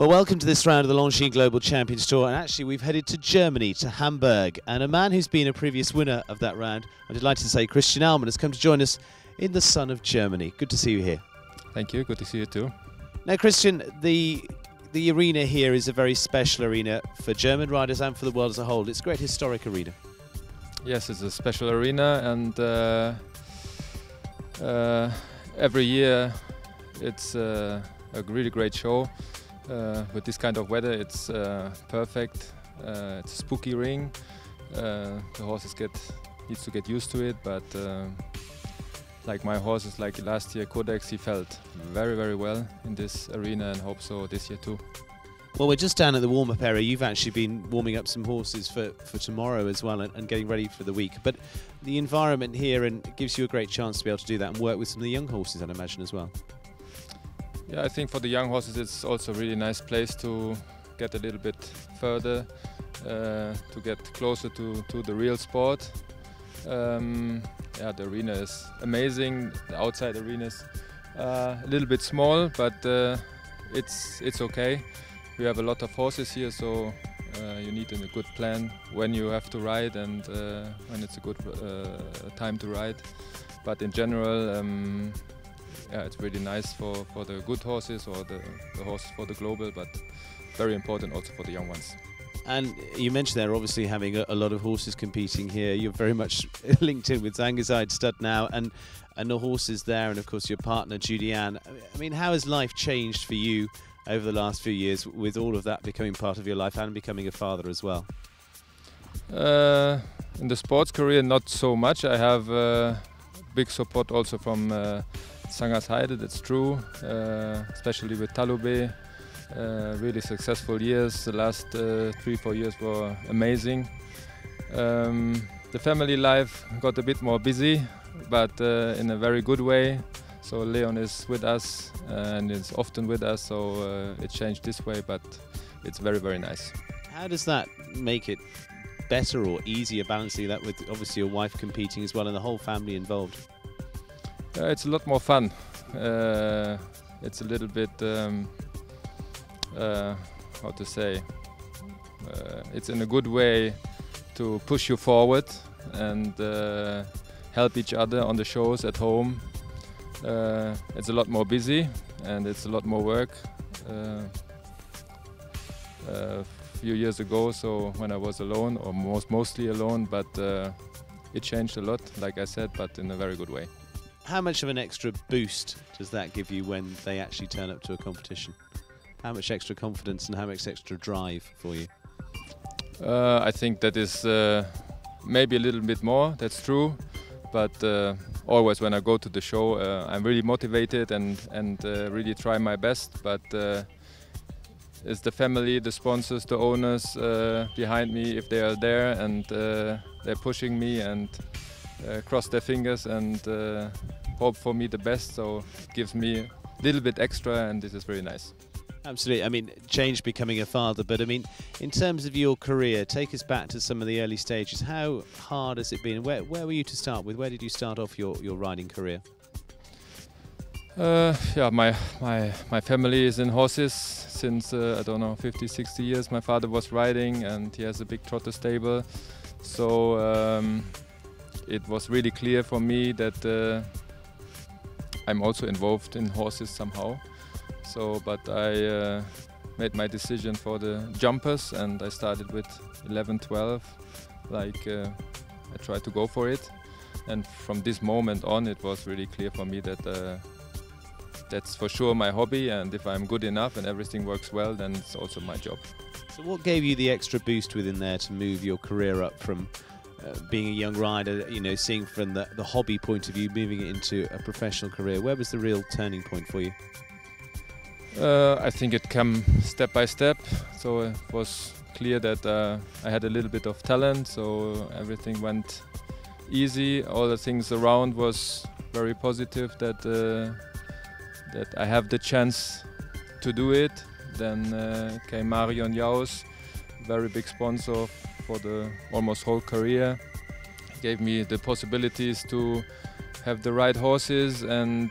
Well, welcome to this round of the Longines Global Champions Tour, and actually we've headed to Germany, to Hamburg, and a man who's been a previous winner of that round, I'm delighted to say Christian Ahlmann, has come to join us in the sun of Germany. Good to see you here. Thank you, good to see you too. Now Christian, the arena here is a very special arena for German riders and for the world as a whole. It's a great historic arena. Yes, it's a special arena, and every year it's a really great show. With this kind of weather, it's perfect. It's a spooky ring. The horses needs to get used to it, but like my horses, like last year, Codex, he felt very, very well in this arena, and hope so this year too. Well, we're just down at the warm-up area. You've actually been warming up some horses for tomorrow as well, and getting ready for the week. But the environment here gives you a great chance to be able to do that and work with some of the young horses, I'd imagine, as well. Yeah, I think for the young horses it's also a really nice place to get a little bit further, to get closer to the real sport. Yeah, the arena is amazing. The outside arena is a little bit small, but it's okay. We have a lot of horses here, so you need a good plan when you have to ride and when it's a good time to ride. But in general, yeah, it's really nice for the good horses or the horses for the global, but very important also for the young ones. And you mentioned there obviously having a lot of horses competing here. You're very much linked in with Zangersheide stud now, and the horses there, and of course your partner Julianne. I mean, how has life changed for you over the last few years with all of that becoming part of your life and becoming a father as well? In the sports career, not so much. I have big support also from Zangersheide, that's true, especially with Talube. Really successful years. The last 3-4 years were amazing. The family life got a bit more busy, but in a very good way. So Leon is with us and is often with us, so it changed this way, but it's very, very nice. How does that make it better or easier, balancing that with obviously your wife competing as well and the whole family involved? It's a lot more fun. It's a little bit, how to say, it's in a good way to push you forward and help each other on the shows at home. It's a lot more busy and it's a lot more work. A few years ago, so when I was alone, or mostly alone, but it changed a lot, like I said, but in a very good way. How much of an extra boost does that give you when they actually turn up to a competition? How much extra confidence and how much extra drive for you? I think that is maybe a little bit more, that's true. But always when I go to the show, I'm really motivated and really try my best. But it's the family, the sponsors, the owners behind me, if they are there and they're pushing me and cross their fingers and hope for me the best. So it gives me a little bit extra, and this is very nice. Absolutely. I mean, change becoming a father, but I mean, in terms of your career, take us back to some of the early stages. How hard has it been? Where were you to start with? Where did you start off your riding career? Yeah, my family is in horses since, I don't know, 50, 60 years. My father was riding and he has a big trotter stable. So it was really clear for me that I'm also involved in horses somehow. So, but I made my decision for the jumpers and I started with 11, 12, like I tried to go for it. And from this moment on, it was really clear for me that that's for sure my hobby, and if I'm good enough and everything works well, then it's also my job. So what gave you the extra boost within there to move your career up from being a young rider, you know, seeing from the hobby point of view, moving it into a professional career? Where was the real turning point for you? I think it came step by step, so it was clear that I had a little bit of talent, so everything went easy. All the things around was very positive, that I have the chance to do it. Then came Marion Jaus, very big sponsor for the almost whole career. Gave me the possibilities to have the right horses and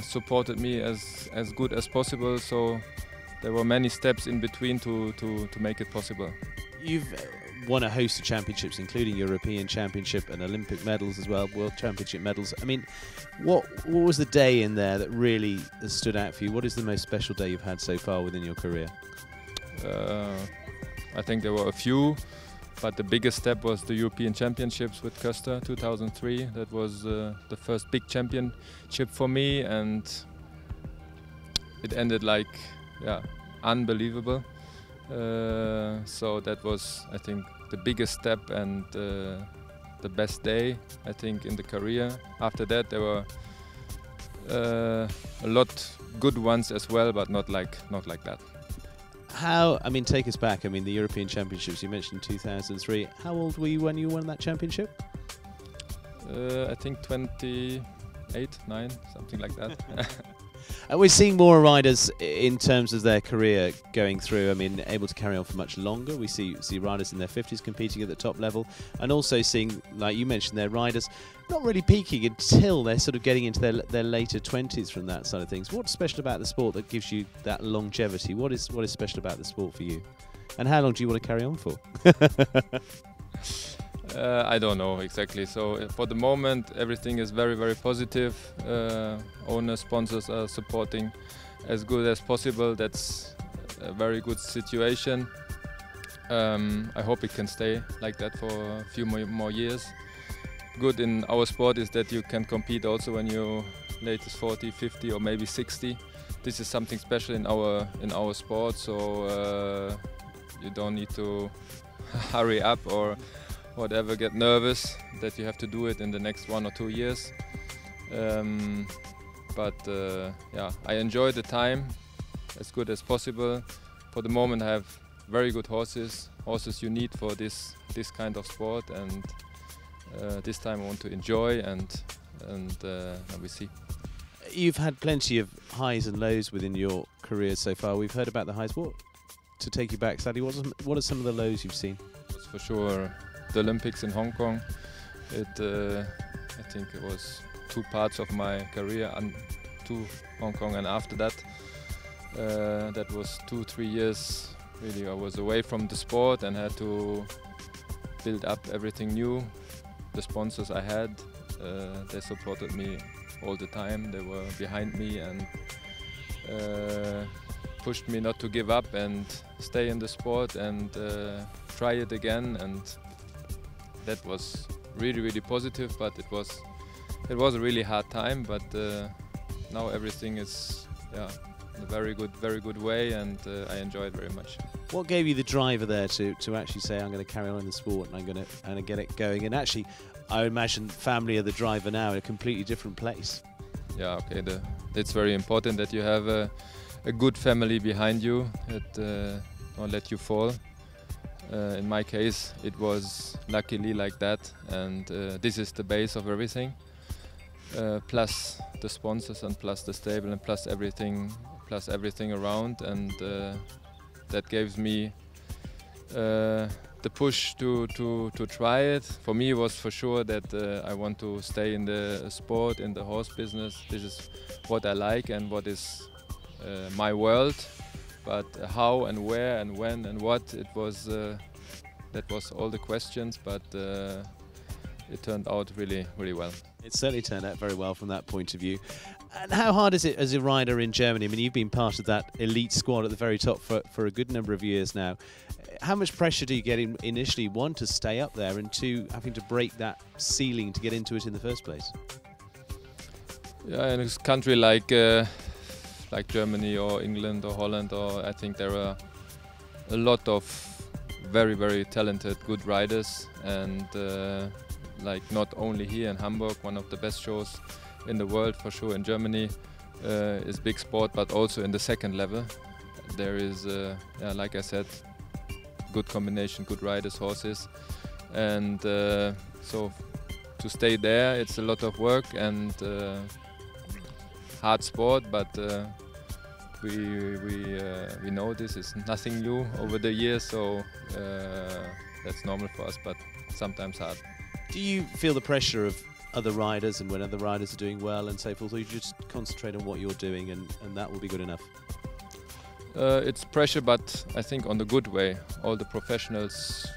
supported me as good as possible. So there were many steps in between to make it possible. You've won a host of championships, including European Championship and Olympic medals as well, World Championship medals. I mean, what was the day in there that really has stood out for you? What is the most special day you've had so far within your career? I think there were a few, but the biggest step was the European Championships with Köster 2003. That was the first big championship for me, and it ended like, yeah, unbelievable. So that was, I think, the biggest step and the best day, I think, in the career. After that, there were a lot good ones as well, but not like that. How, I mean, take us back. I mean, the European Championships, you mentioned 2003. How old were you when you won that championship? I think 28, 9, something like that. And we're seeing more riders in terms of their career going through, I mean, able to carry on for much longer. We see riders in their 50s competing at the top level, and also seeing, like you mentioned, their riders not really peaking until they're sort of getting into their later 20s from that side of things. What's special about the sport that gives you that longevity? What is special about the sport for you? And how long do you want to carry on for? I don't know exactly. So for the moment, everything is very, very positive. Owners, sponsors are supporting as good as possible. That's a very good situation. I hope it can stay like that for a few more years. Good in our sport is that you can compete also when you're latest 40, 50 or maybe 60. This is something special in our sport, so you don't need to hurry up or whatever, get nervous that you have to do it in the next 1 or 2 years. But yeah, I enjoy the time as good as possible. For the moment, I have very good horses you need for this kind of sport, and this time I want to enjoy, and we see. You've had plenty of highs and lows within your career so far. We've heard about the highs. What, to take you back, Sadie, what are some of the lows you've seen? That's for sure the Olympics in Hong Kong. I think it was 2 parts of my career, to Hong Kong, and after that, that was 2-3 years. Really, I was away from the sport and had to build up everything new. The sponsors I had, they supported me all the time. They were behind me and pushed me not to give up and stay in the sport and try it again. And that was really, really positive. But it was a really hard time. But now everything is, yeah, in a very good way, and I enjoy it very much. What gave you the driver there to actually say, I'm going to carry on in the sport and I'm going to get it going? And actually, I imagine family are the driver now in a completely different place. Yeah, okay. It's very important that you have a good family behind you that don't let you fall. In my case, it was luckily like that, and this is the base of everything. Plus the sponsors, and plus the stable, and plus everything around, and that gives me the push to try it. For me, it was for sure that I want to stay in the sport, in the horse business. This is what I like and what is my world. But how and where and when and what, it was that was all the questions. But it turned out really, really well. It certainly turned out very well from that point of view. And how hard is it as a rider in Germany? I mean, you've been part of that elite squad at the very top for a good number of years now. How much pressure do you get initially, one, to stay up there, and two, having to break that ceiling to get into it in the first place? Yeah, in a country like Germany or England or Holland, or I think there are a lot of very, very talented, good riders, and like not only here in Hamburg, one of the best shows in the world for sure. In Germany is big sport, but also in the second level there is, yeah, like I said, good combination, good riders, horses, and so to stay there, it's a lot of work and hard sport, but we know this is nothing new over the years, so that's normal for us, but sometimes hard. Do you feel the pressure of other riders and when other riders are doing well and so forth, or you just concentrate on what you're doing and that will be good enough? It's pressure, but I think on the good way. All the professionals,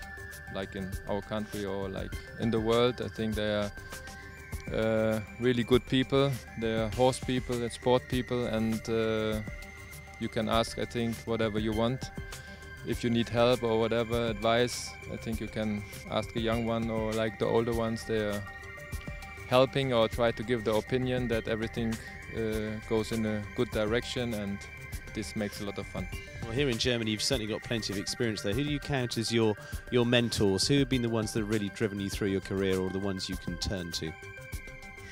like in our country or like in the world, I think they are really good people. They are horse people and sport people, and you can ask, I think, whatever you want. If you need help or whatever advice, I think you can ask a young one or like the older ones. They are helping or try to give the opinion that everything goes in a good direction, and this makes a lot of fun. Well, here in Germany, you've certainly got plenty of experience there. Who do you count as your mentors? Who have been the ones that have really driven you through your career, or the ones you can turn to?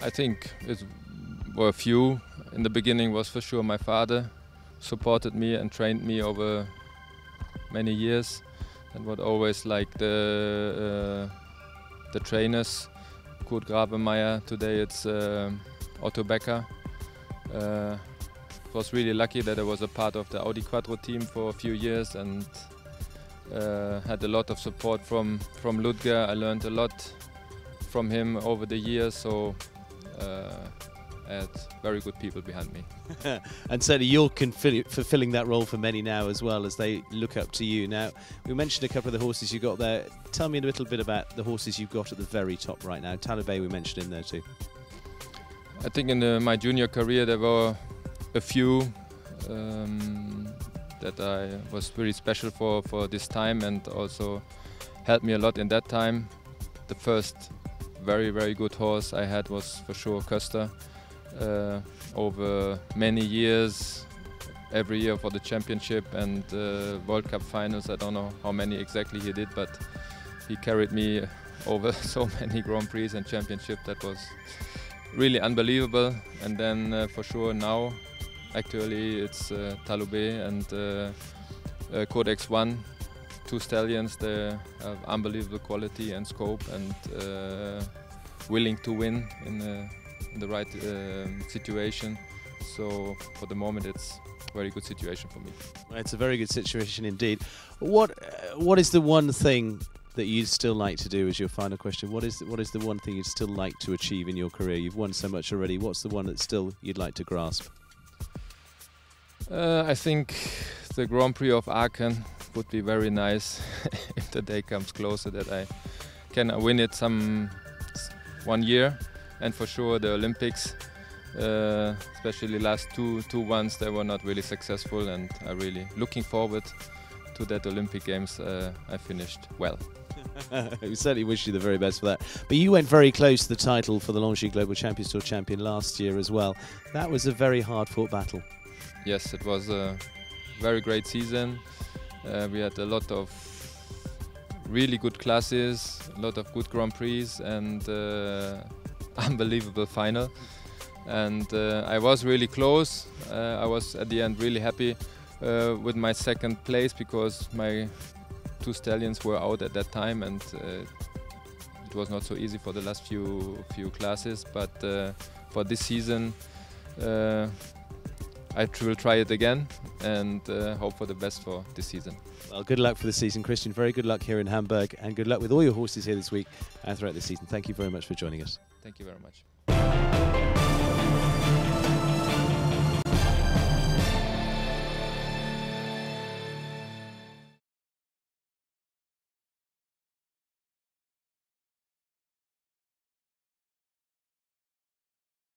I think it were a few. In the beginning was for sure my father, supported me and trained me over many years, and what always like the trainers, Kurt Grabemeyer, today it's Otto Becker. Was really lucky that I was a part of the Audi Quattro team for a few years, and had a lot of support from Ludger. I learned a lot from him over the years, so I had very good people behind me. And certainly you're fulfilling that role for many now as well, as they look up to you. Now, we mentioned a couple of the horses you got there. Tell me a little bit about the horses you've got at the very top right now. Talibé we mentioned in there too. I think in my junior career there were a few that I was very special for this time, and also helped me a lot in that time. The first very good horse I had was for sure Köster. Over many years, every year for the championship and World Cup finals. I don't know how many exactly he did, but he carried me over so many Grand Prix and championships. That was really unbelievable. And then for sure now, actually it's Talibé and Codex One, two stallions. They have unbelievable quality and scope, and willing to win in the right situation. So for the moment it's a very good situation for me. It's a very good situation indeed. What is the one thing that you'd still like to do, as your final question? What is the one thing you'd still like to achieve in your career? You've won so much already. What's the one that still you'd like to grasp? I think the Grand Prix of Aachen would be very nice if the day comes closer, that I can win it one year. And for sure the Olympics, especially last two ones, they were not really successful, and I'm really looking forward to that Olympic Games. I finished well. We certainly wish you the very best for that. But you went very close to the title for the Longines Global Champions Tour champion last year as well. That was a very hard-fought battle. Yes, it was a very great season. We had a lot of really good classes, a lot of good Grand Prix, and unbelievable final. And I was really close. I was at the end really happy with my second place, because my two stallions were out at that time, and it was not so easy for the last few classes. But for this season, I will try it again and hope for the best for this season. Well, good luck for the season, Christian. Very good luck here in Hamburg, and good luck with all your horses here this week and throughout the season. Thank you very much for joining us. Thank you very much.